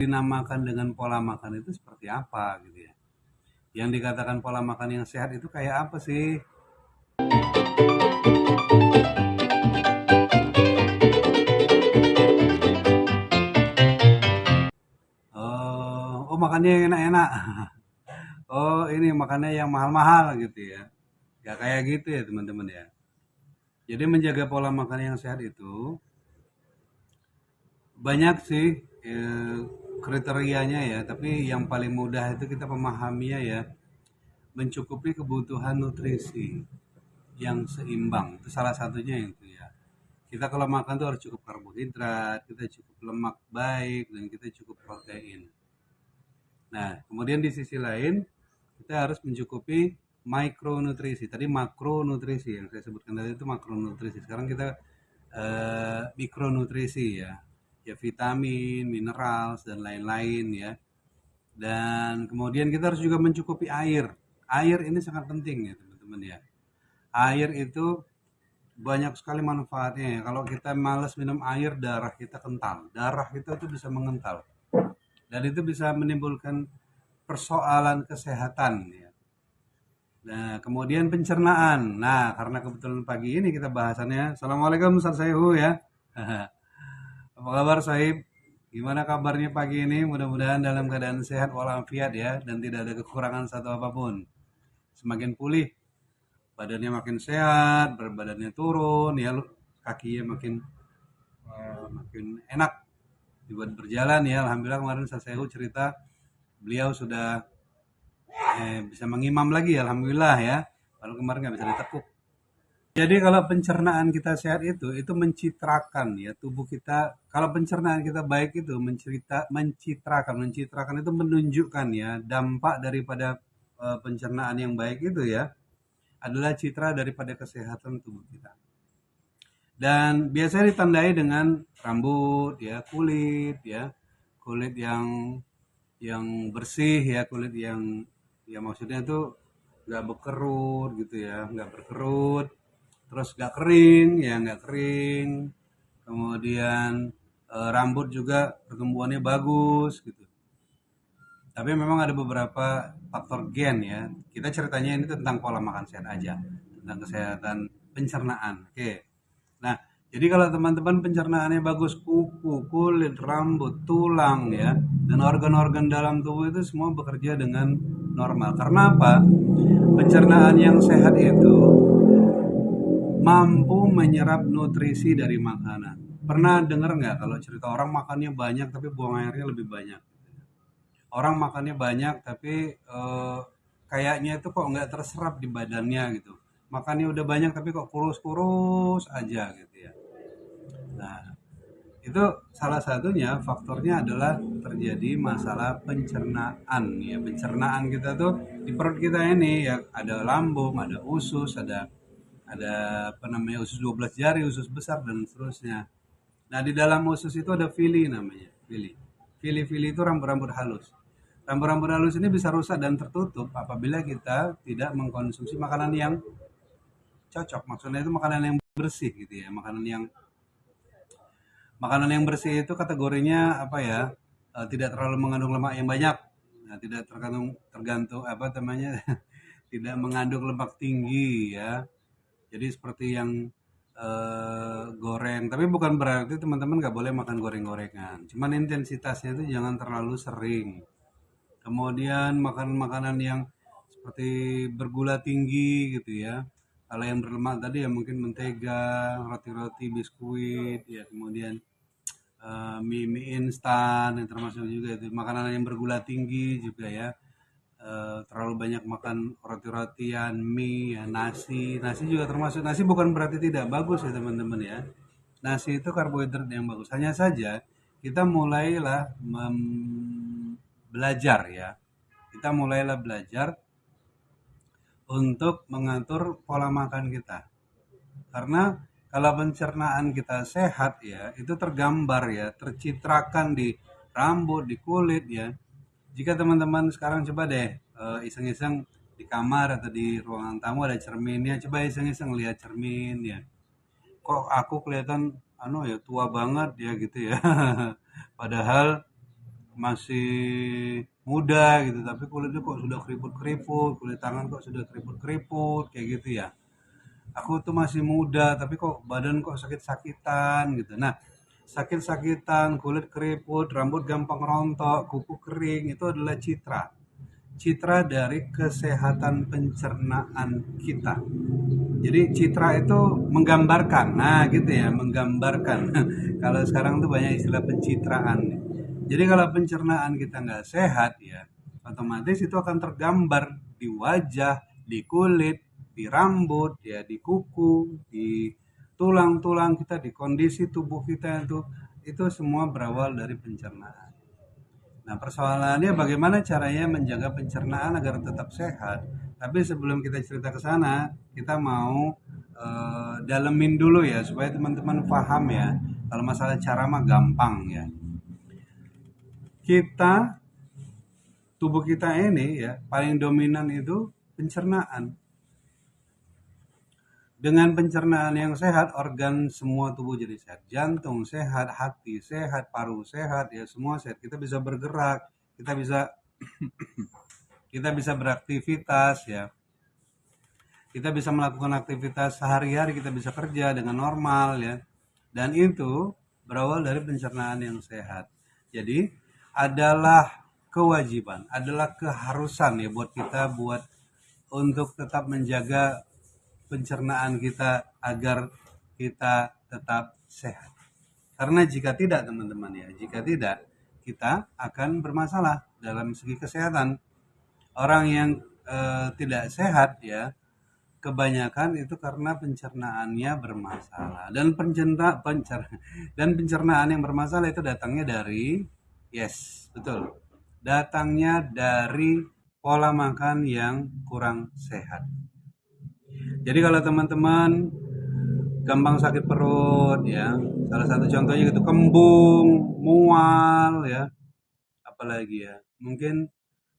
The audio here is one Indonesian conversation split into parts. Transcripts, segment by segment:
dinamakan dengan pola makan itu seperti apa gitu ya. Yang dikatakan pola makan yang sehat itu kayak apa sih? Oh, makannya yang enak-enak. Oh, ini makannya yang mahal-mahal gitu ya. Ya kayak gitu ya teman-teman ya. Jadi menjaga pola makan yang sehat itu banyak sih kriterianya ya, tapi yang paling mudah itu kita memahaminya ya, mencukupi kebutuhan nutrisi yang seimbang. Itu salah satunya itu ya. Kita kalau makan tuh harus cukup karbohidrat, kita cukup lemak baik, dan kita cukup protein. Nah, kemudian di sisi lain kita harus mencukupi mikronutrisi. Tadi makronutrisi yang saya sebutkan tadi itu makronutrisi. Sekarang kita mikronutrisi ya. Ya vitamin, mineral dan lain-lain ya. Dan kemudian kita harus juga mencukupi air. Air ini sangat penting ya teman-teman ya. Air itu banyak sekali manfaatnya ya. Kalau kita malas minum air, darah kita kental. Darah kita itu bisa mengental. Dan itu bisa menimbulkan persoalan kesehatan ya. Nah, kemudian pencernaan. Nah, karena kebetulan pagi ini kita bahasannya. Assalamualaikum Ustaz Sayhu ya. Apa kabar Sahib? Gimana kabarnya pagi ini? Mudah-mudahan dalam keadaan sehat walafiat ya dan tidak ada kekurangan satu apapun. Semakin pulih, badannya makin sehat, berat badannya turun ya, kakinya makin enak dibuat berjalan ya. Alhamdulillah kemarin saya cerita beliau sudah bisa mengimam lagi alhamdulillah ya. Kalau kemarin nggak bisa ditekuk. Jadi kalau pencernaan kita sehat itu mencitrakan ya tubuh kita. Kalau pencernaan kita baik itu mencitrakan itu menunjukkan ya dampak daripada pencernaan yang baik itu ya adalah citra daripada kesehatan tubuh kita. Dan biasanya ditandai dengan rambut ya, kulit yang bersih ya, kulit yang ya maksudnya tuh nggak berkerut gitu ya, nggak berkerut, terus nggak kering, kemudian rambut juga pertumbuhannya bagus gitu. Tapi memang ada beberapa faktor gen ya. Kita ceritanya ini tentang pola makan sehat aja, tentang kesehatan pencernaan. Oke. Nah, jadi kalau teman-teman pencernaannya bagus, kuku, kulit, rambut, tulang ya, dan organ-organ dalam tubuh itu semua bekerja dengan normal. Karena apa? Pencernaan yang sehat itu mampu menyerap nutrisi dari makanan. Pernah dengar nggak kalau cerita orang makannya banyak tapi buang airnya lebih banyak? Orang makannya banyak tapi kayaknya itu kok nggak terserap di badannya gitu. Makannya udah banyak tapi kok kurus-kurus aja gitu ya. Nah, itu salah satunya faktornya adalah terjadi masalah pencernaan ya. Pencernaan kita tuh di perut kita ini ya ada lambung, ada usus, ada apa namanya usus 12 jari, usus besar dan seterusnya. Nah, di dalam usus itu ada villi namanya, villi. Villi itu rambut-rambut halus. Rambut-rambut halus ini bisa rusak dan tertutup apabila kita tidak mengkonsumsi makanan yang cocok. Maksudnya itu makanan yang bersih gitu ya, makanan yang bersih itu kategorinya apa ya? Tidak terlalu mengandung lemak yang banyak. Nah, tidak tergantung apa namanya? Tidak mengandung lemak tinggi ya. Jadi seperti yang goreng, tapi bukan berarti teman-teman nggak boleh makan goreng-gorengan. Cuman intensitasnya itu jangan terlalu sering. Kemudian makan makanan yang seperti bergula tinggi gitu ya. Kalau yang berlemak tadi ya mungkin mentega, roti-roti, biskuit, ya kemudian mie instan yang termasuk juga itu makanan yang bergula tinggi juga ya. Terlalu banyak makan roti-rotian, mie, ya, nasi juga termasuk. Nasi bukan berarti tidak bagus ya teman-teman ya. Nasi itu karbohidrat yang bagus. Hanya saja kita mulailah belajar ya. Kita mulailah belajar untuk mengatur pola makan kita. Karena kalau pencernaan kita sehat ya, itu tergambar ya, tercitrakan di rambut, di kulit ya. Jika teman-teman sekarang coba deh iseng-iseng di kamar atau di ruangan tamu ada cerminnya, coba iseng-iseng lihat cermin ya. Kok aku kelihatan anu ya tua banget ya gitu ya. Padahal masih muda gitu, tapi kulitnya kok sudah keriput-keriput, kulit tangan kok sudah keriput-keriput kayak gitu ya. Aku tuh masih muda, tapi kok badan kok sakit-sakitan gitu. Nah, sakit-sakitan, kulit keriput, rambut gampang rontok, kuku kering, itu adalah citra. Citra dari kesehatan pencernaan kita. Jadi citra itu menggambarkan, nah gitu ya, menggambarkan. Kalau sekarang tuh banyak istilah pencitraan. Jadi kalau pencernaan kita nggak sehat ya, otomatis itu akan tergambar di wajah, di kulit, di rambut, ya di kuku, di tulang-tulang kita, di kondisi tubuh kita itu semua berawal dari pencernaan. Nah, persoalannya bagaimana caranya menjaga pencernaan agar tetap sehat. Tapi sebelum kita cerita ke sana, kita mau dalemin dulu ya supaya teman-teman paham ya. Kalau masalah cara mah gampang ya. Kita tubuh kita ini ya paling dominan itu pencernaan. Dengan pencernaan yang sehat, organ semua tubuh jadi sehat. Jantung sehat, hati sehat, paru sehat, ya semua sehat. Kita bisa bergerak, kita bisa beraktivitas ya. Kita bisa melakukan aktivitas sehari-hari, kita bisa kerja dengan normal ya. Dan itu berawal dari pencernaan yang sehat. Jadi adalah kewajiban, adalah keharusan ya buat kita buat untuk tetap menjaga pencernaan kita agar kita tetap sehat. Karena jika tidak teman-teman ya, jika tidak kita akan bermasalah dalam segi kesehatan. Orang yang tidak sehat ya kebanyakan itu karena pencernaannya bermasalah dan pencernaan yang bermasalah itu datangnya dari yes betul datangnya dari pola makan yang kurang sehat. Jadi kalau teman-teman gampang sakit perut ya, salah satu contohnya itu kembung, mual ya, apalagi ya, mungkin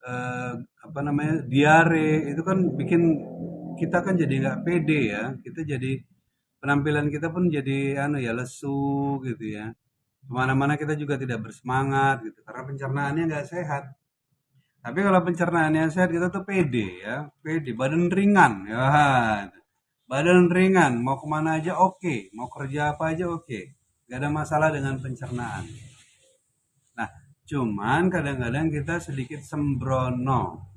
eh, apa namanya diare itu kan bikin kita kan jadi nggak pede ya, kita jadi penampilan kita pun jadi anu ya lesu gitu ya, kemana-mana kita juga tidak bersemangat gitu karena pencernaannya nggak sehat. Tapi kalau pencernaannya sehat kita tuh pede ya, pede, badan ringan ya, badan ringan mau kemana aja oke, mau kerja apa aja oke, nggak ada masalah dengan pencernaan. Nah, cuman kadang-kadang kita sedikit sembrono.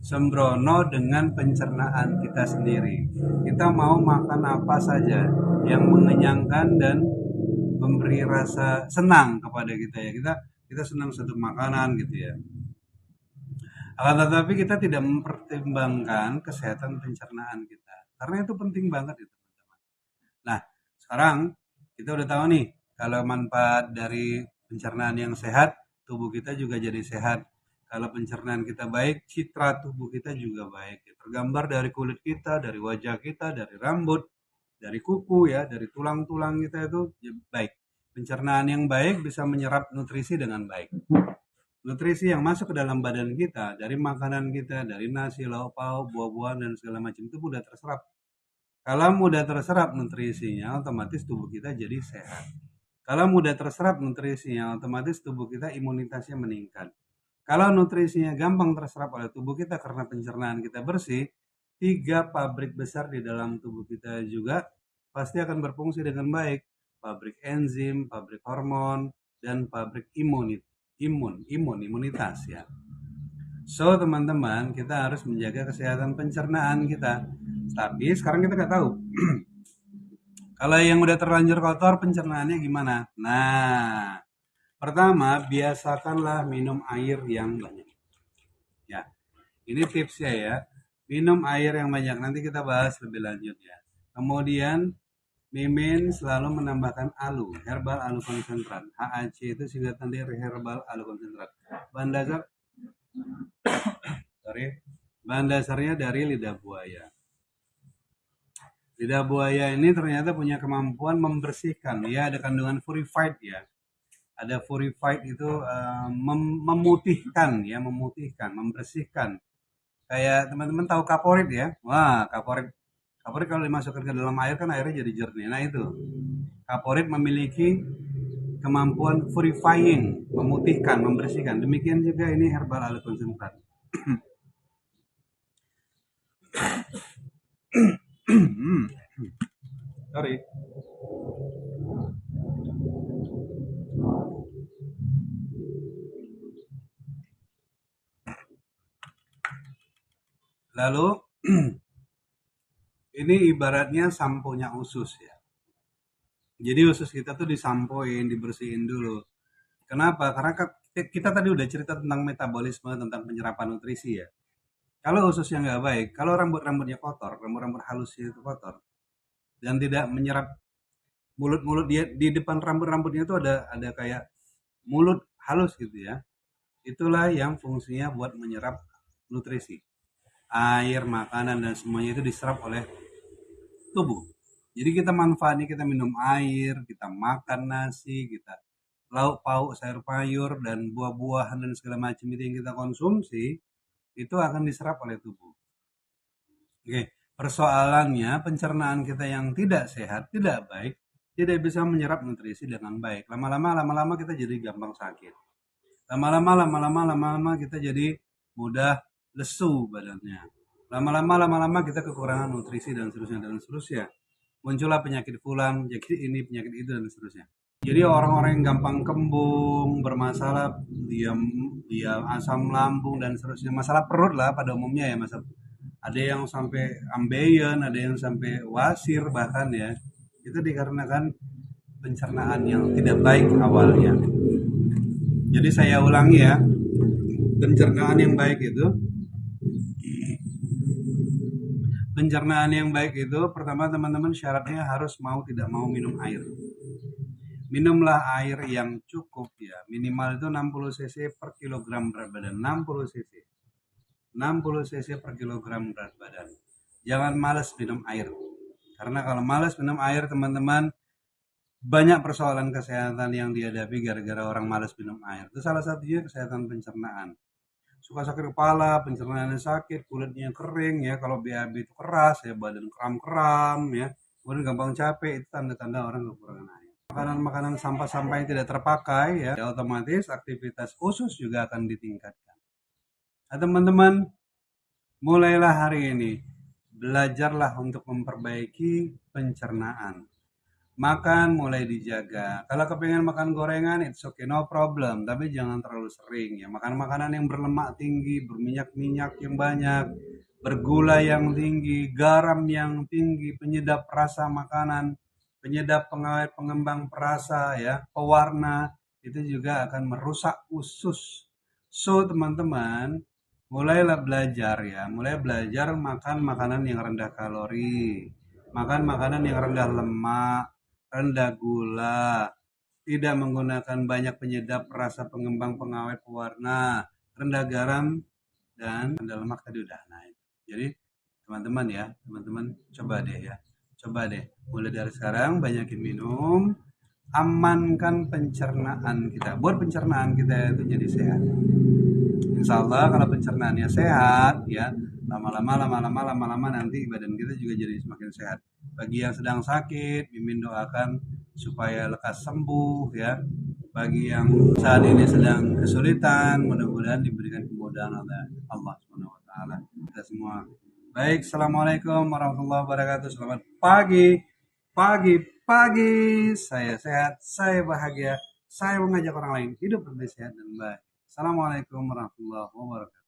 Sembrono dengan pencernaan kita sendiri. Kita mau makan apa saja yang mengenyangkan dan memberi rasa senang kepada kita ya. Kita senang satu makanan gitu ya. Akan tetapi kita tidak mempertimbangkan kesehatan pencernaan kita. Karena itu penting banget itu, teman-teman. Nah, sekarang kita udah tahu nih kalau manfaat dari pencernaan yang sehat, tubuh kita juga jadi sehat. Kalau pencernaan kita baik, citra tubuh kita juga baik. Tergambar dari kulit kita, dari wajah kita, dari rambut, dari kuku ya, dari tulang-tulang kita itu baik. Pencernaan yang baik bisa menyerap nutrisi dengan baik. Nutrisi yang masuk ke dalam badan kita dari makanan kita, dari nasi, lauk pauk, buah-buahan dan segala macam itu mudah terserap. Kalau mudah terserap nutrisinya, otomatis tubuh kita jadi sehat. Kalau mudah terserap nutrisinya, otomatis tubuh kita imunitasnya meningkat. Kalau nutrisinya gampang terserap oleh tubuh kita karena pencernaan kita bersih, 3 pabrik besar di dalam tubuh kita juga pasti akan berfungsi dengan baik. Pabrik enzim, pabrik hormon, dan pabrik imunitas ya. So teman-teman, kita harus menjaga kesehatan pencernaan kita. Tapi sekarang kita nggak tahu kalau yang udah terlanjur kotor pencernaannya gimana. Nah, pertama biasakanlah minum air yang banyak. Ya, ini tipsnya ya. Minum air yang banyak. Nanti kita bahas lebih lanjut ya. Kemudian Mimin selalu menambahkan ALU, herbal alu konsentrat. HAC itu singkatan dari herbal alu konsentrat. Bahan dasar, sorry, bahan dasarnya dari lidah buaya. Lidah buaya ini ternyata punya kemampuan membersihkan. Ya, ada kandungan furified ya. Ada furified itu memutihkan ya, memutihkan, membersihkan. Kayak teman-teman tahu kaporit ya. Wah, kaporit. Kaporit kalau dimasukkan ke dalam air kan airnya jadi jernih. Nah, itu. Kaporit memiliki kemampuan purifying, memutihkan, membersihkan. Demikian juga ini herbal aloe konsentrat. Sorry. Lalu ini ibaratnya samponya usus ya. Jadi usus kita tuh disampoin, dibersihin dulu. Kenapa? Karena kita tadi udah cerita tentang metabolisme, tentang penyerapan nutrisi ya. Kalau ususnya nggak baik, kalau rambut-rambutnya kotor, rambut-rambut halus itu kotor, dan tidak menyerap mulut-mulut dia di depan rambut-rambutnya itu ada kayak mulut halus gitu ya. Itulah yang fungsinya buat menyerap nutrisi. Air, makanan dan semuanya itu diserap oleh tubuh. Jadi kita manfaatnya kita minum air, kita makan nasi, kita lauk pauk sayur payur dan buah-buahan dan segala macam itu yang kita konsumsi itu akan diserap oleh tubuh. Oke, persoalannya pencernaan kita yang tidak sehat, tidak baik, tidak bisa menyerap nutrisi dengan baik. Lama-lama kita jadi gampang sakit. Lama-lama kita jadi mudah lesu badannya. Lama-lama kita kekurangan nutrisi dan seterusnya. Muncullah penyakit fulan, penyakit ini, penyakit itu dan seterusnya. Jadi orang-orang yang gampang kembung, bermasalah dia asam lambung dan seterusnya, masalah perut lah pada umumnya ya, ada yang sampai ambeien, ada yang sampai wasir bahkan ya. Itu dikarenakan pencernaan yang tidak baik awalnya. Jadi saya ulangi ya, pencernaan yang baik itu pertama teman-teman syaratnya harus mau tidak mau minum air. Minumlah air yang cukup ya, minimal itu 60 cc per kilogram berat badan. 60 cc 60 cc per kilogram berat badan. Jangan malas minum air, karena kalau malas minum air teman-teman, banyak persoalan kesehatan yang dihadapi gara-gara orang malas minum air. Itu salah satunya kesehatan pencernaan. Suka sakit kepala, pencernaannya sakit, kulitnya kering ya, kalau BAB itu keras ya, badan kram-kram ya, kemudian gampang capek, itu tanda-tanda orang kekurangan air. Makanan-makanan sampah-sampah yang tidak terpakai ya, otomatis aktivitas usus juga akan ditingkatkan. Nah, teman-teman, mulailah hari ini belajarlah untuk memperbaiki pencernaan. Makan mulai dijaga. Kalau kepengen makan gorengan, it's okay, no problem. Tapi jangan terlalu sering ya. Makan makanan yang berlemak tinggi, berminyak-minyak yang banyak, bergula yang tinggi, garam yang tinggi, penyedap rasa makanan, penyedap pengawet pengembang perasa ya, pewarna, itu juga akan merusak usus. So teman-teman, mulai belajar makan makanan yang rendah kalori, makan makanan yang rendah lemak, rendah gula, tidak menggunakan banyak penyedap rasa pengembang pengawet pewarna, rendah garam dan rendah lemak tadi udah naik. Jadi teman-teman coba deh mulai dari sekarang banyakin minum, amankan pencernaan kita, buat pencernaan kita itu jadi sehat. Insya Allah kalau pencernaannya sehat ya, lama-lama nanti badan kita juga jadi semakin sehat. Bagi yang sedang sakit, Mimin doakan supaya lekas sembuh ya. Bagi yang saat ini sedang kesulitan, mudah-mudahan diberikan kemudahan oleh Allah Subhanahu wa taala. Kita semua. Baik, Assalamualaikum warahmatullahi wabarakatuh. Selamat pagi. Pagi. Saya sehat, saya bahagia. Saya mengajak orang lain hidup lebih sehat dan baik. Assalamualaikum warahmatullahi wabarakatuh.